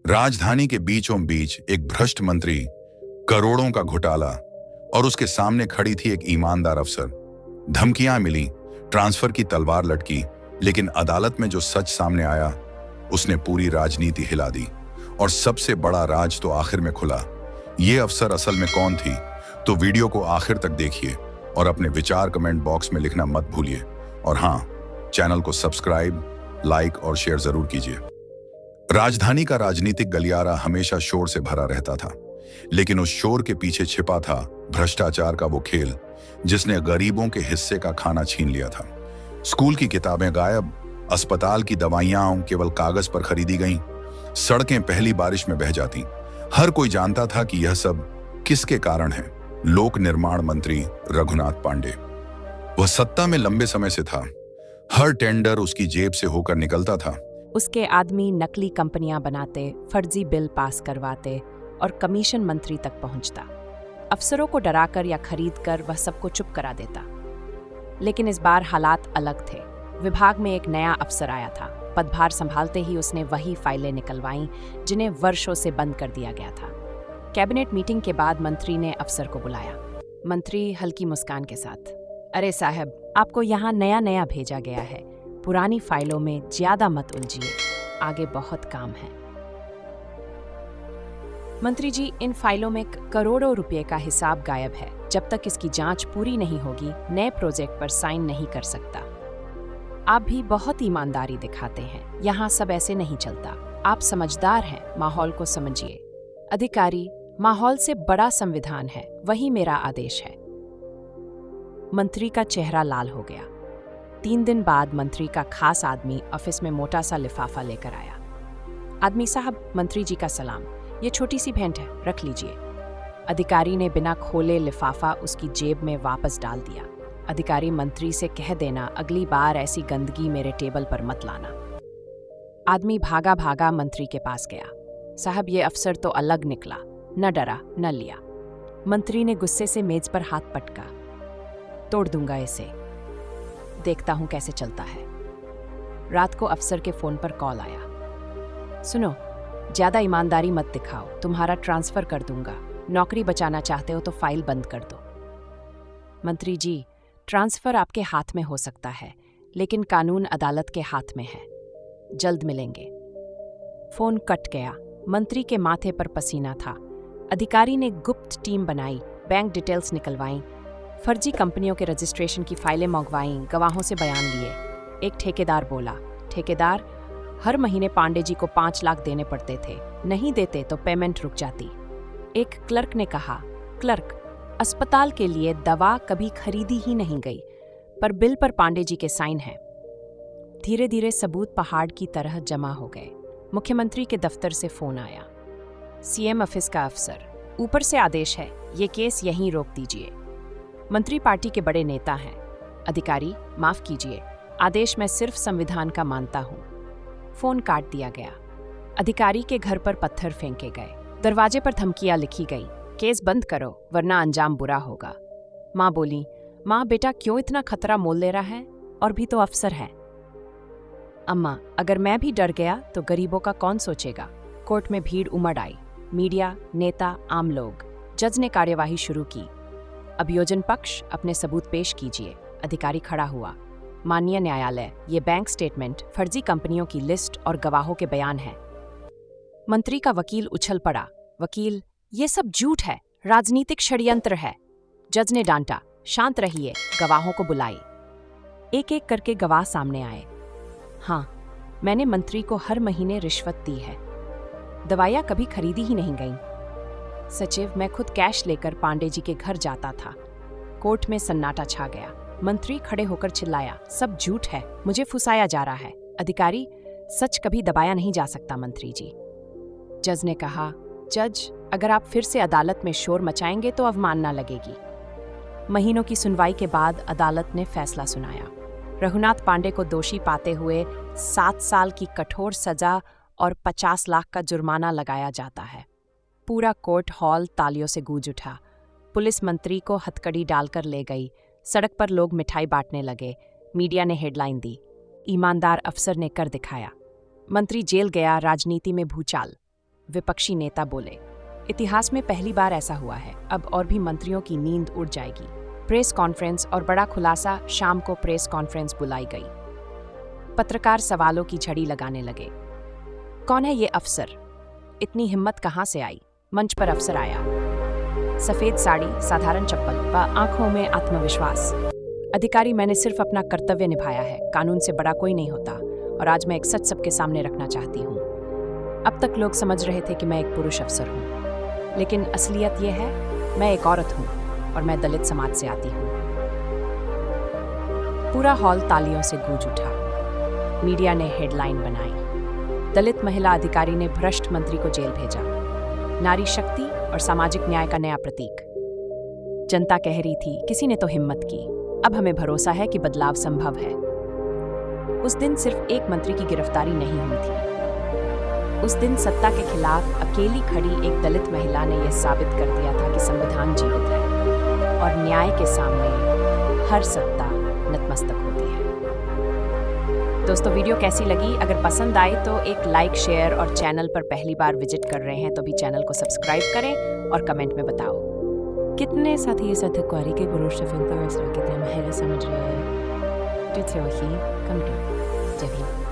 राजधानी के बीचों बीच एक भ्रष्ट मंत्री, करोड़ों का घोटाला और उसके सामने खड़ी थी एक ईमानदार अफसर। धमकियां मिली, ट्रांसफर की तलवार लटकी, लेकिन अदालत में जो सच सामने आया उसने पूरी राजनीति हिला दी। और सबसे बड़ा राज तो आखिर में खुला। ये अफसर असल में कौन थी? तो वीडियो को आखिर तक देखिए और अपने विचार कमेंट बॉक्स में लिखना मत भूलिए। और हाँ, चैनल को सब्सक्राइब, लाइक और शेयर जरूर कीजिए। राजधानी का राजनीतिक गलियारा हमेशा शोर से भरा रहता था, लेकिन उस शोर के पीछे छिपा था भ्रष्टाचार का वो खेल जिसने गरीबों के हिस्से का खाना छीन लिया था। स्कूल की किताबें गायब, अस्पताल की दवाइयां केवल कागज पर खरीदी गईं, सड़कें पहली बारिश में बह जाती। हर कोई जानता था कि यह सब किसके कारण है। लोक निर्माण मंत्री रघुनाथ पांडे। वह सत्ता में लंबे समय से था। हर टेंडर उसकी जेब से होकर निकलता था। उसके आदमी नकली कंपनियां बनाते, फर्जी बिल पास करवाते और कमीशन मंत्री तक पहुंचता। अफसरों को डराकर या खरीदकर वह सबको चुप करा देता। लेकिन इस बार हालात अलग थे। विभाग में एक नया अफसर आया था। पदभार संभालते ही उसने वही फाइलें निकलवाईं जिन्हें वर्षों से बंद कर दिया गया था। कैबिनेट मीटिंग के बाद मंत्री ने अफसर को बुलाया। मंत्री हल्की मुस्कान के साथ, अरे साहब, आपको यहाँ नया नया भेजा गया है। पुरानी फाइलों में ज्यादा मत उलझिए, आगे बहुत काम है। मंत्री जी, इन फाइलों में करोड़ों रुपए का हिसाब गायब है। जब तक इसकी जांच पूरी नहीं होगी, नए प्रोजेक्ट पर साइन नहीं कर सकता। आप भी बहुत ईमानदारी दिखाते हैं। यहाँ सब ऐसे नहीं चलता। आप समझदार हैं, माहौल को समझिए। अधिकारी, माहौल से बड़ा संविधान है, वही मेरा आदेश है। मंत्री का चेहरा लाल हो गया। 3 दिन बाद मंत्री का खास आदमी ऑफिस में मोटा सा लिफाफा लेकर आया। आदमी साहब, मंत्री जी का सलाम। ये छोटी सी भेंट है, रख लीजिए। अधिकारी ने बिना खोले लिफाफा उसकी जेब में वापस डाल दिया। अधिकारी, मंत्री से कह देना अगली बार ऐसी गंदगी मेरे टेबल पर मत लाना। आदमी भागा भागा मंत्री के पास गया। साहब, ये अफसर तो अलग निकला, न डरा न लिया। मंत्री ने गुस्से से मेज पर हाथ पटका। तोड़ दूंगा इसे, देखता हूं कैसे चलता है। रात को अफसर के फोन पर कॉल आया। सुनो, ज्यादा ईमानदारी मत दिखाओ, तुम्हारा ट्रांसफर कर दूंगा। नौकरी बचाना चाहते हो तो फाइल बंद कर दो। मंत्री जी, ट्रांसफर आपके हाथ में हो सकता है, लेकिन कानून अदालत के हाथ में है। जल्द मिलेंगे। फोन कट गया। मंत्री के माथे पर पसीना था। अधिकारी ने गुप्त टीम बनाई, बैंक डिटेल्स निकलवाईं, फर्जी कंपनियों के रजिस्ट्रेशन की फाइलें मंगवाईं, गवाहों से बयान लिए। एक ठेकेदार बोला, ठेकेदार, हर महीने पांडे जी को 5 लाख देने पड़ते थे, नहीं देते तो पेमेंट रुक जाती। एक क्लर्क ने कहा, क्लर्क, अस्पताल के लिए दवा कभी खरीदी ही नहीं गई, पर बिल पर पांडे जी के साइन हैं। धीरे धीरे सबूत पहाड़ की तरह जमा हो गए। मुख्यमंत्री के दफ्तर से फोन आया। सीएम ऑफिस का अफसर, ऊपर से आदेश है, ये केस यहीं रोक दीजिए। मंत्री पार्टी के बड़े नेता हैं। अधिकारी, माफ कीजिए, आदेश मैं सिर्फ संविधान का मानता हूं। फोन काट दिया गया। अधिकारी के घर पर पत्थर फेंके गए। दरवाजे पर धमकियां लिखी गई, केस बंद करो वरना अंजाम बुरा होगा। माँ बोली, माँ बेटा क्यों इतना खतरा मोल ले रहा है, और भी तो अफसर है। अम्मा, अगर मैं भी डर गया तो गरीबों का कौन सोचेगा। कोर्ट में भीड़ उमड़ आई। मीडिया, नेता, आम लोग। जज ने कार्यवाही शुरू की। अभियोजन पक्ष, अपने सबूत पेश कीजिए। अधिकारी खड़ा हुआ। माननीय न्यायालय, ये बैंक स्टेटमेंट, फर्जी कंपनियों की लिस्ट और गवाहों के बयान हैं। मंत्री का वकील उछल पड़ा। वकील, ये सब झूठ है, राजनीतिक षड्यंत्र है। जज ने डांटा, शांत रहिए, गवाहों को बुलाई। एक एक करके गवाह सामने आए। हाँ, मैंने मंत्री को हर महीने रिश्वत दी है। दवाइयाँ कभी खरीदी ही नहीं गईं। सचिव, मैं खुद कैश लेकर पांडे जी के घर जाता था। कोर्ट में सन्नाटा छा गया। मंत्री खड़े होकर चिल्लाया, सब झूठ है, मुझे फुसाया जा रहा है। अधिकारी, सच कभी दबाया नहीं जा सकता मंत्री जी। जज ने कहा, जज, अगर आप फिर से अदालत में शोर मचाएंगे तो अवमानना लगेगी। महीनों की सुनवाई के बाद अदालत ने फैसला सुनाया। रघुनाथ पांडे को दोषी पाते हुए 7 साल की कठोर सजा और 50 लाख का जुर्माना लगाया जाता है। पूरा कोर्ट हॉल तालियों से गूंज उठा। पुलिस मंत्री को हथकड़ी डालकर ले गई। सड़क पर लोग मिठाई बांटने लगे। मीडिया ने हेडलाइन दी, ईमानदार अफसर ने कर दिखाया। मंत्री जेल गया, राजनीति में भूचाल। विपक्षी नेता बोले, इतिहास में पहली बार ऐसा हुआ है, अब और भी मंत्रियों की नींद उड़ जाएगी। प्रेस कॉन्फ्रेंस और बड़ा खुलासा, शाम को प्रेस कॉन्फ्रेंस बुलाई गई। पत्रकार सवालों की झड़ी लगाने लगे। कौन है ये अफसर? इतनी हिम्मत कहाँ से आई? मंच पर अफसर आया। सफेद साड़ी, साधारण चप्पल व आंखों में आत्मविश्वास। अधिकारी, मैंने सिर्फ अपना कर्तव्य निभाया है, कानून से बड़ा कोई नहीं होता, और आज मैं एक सच सबके सामने रखना चाहती हूँ। अब तक लोग समझ रहे थे कि मैं एक पुरुष अफसर हूँ, लेकिन असलियत यह है, मैं एक औरत हूँ और मैं दलित समाज से आती हूँ। पूरा हॉल तालियों से गूंज उठा। मीडिया ने हेडलाइन बनाई, दलित महिला अधिकारी ने भ्रष्ट मंत्री को जेल भेजा। नारी शक्ति और सामाजिक न्याय का नया प्रतीक। जनता कह रही थी, किसी ने तो हिम्मत की, अब हमें भरोसा है कि बदलाव संभव है। उस दिन सिर्फ एक मंत्री की गिरफ्तारी नहीं हुई थी। उस दिन सत्ता के खिलाफ अकेली खड़ी एक दलित महिला ने यह साबित कर दिया था कि संविधान जीवित है और न्याय के सामने हर सत्ता नतमस्तक होती है। दोस्तों, वीडियो कैसी लगी? अगर पसंद आई तो एक लाइक, शेयर और चैनल पर पहली बार विजिट कर रहे हैं तो भी चैनल को सब्सक्राइब करें और कमेंट में बताओ कितने साथी इस अधिकारी के पुरुष कितने महिला समझ रहे हैं। जय हिंद।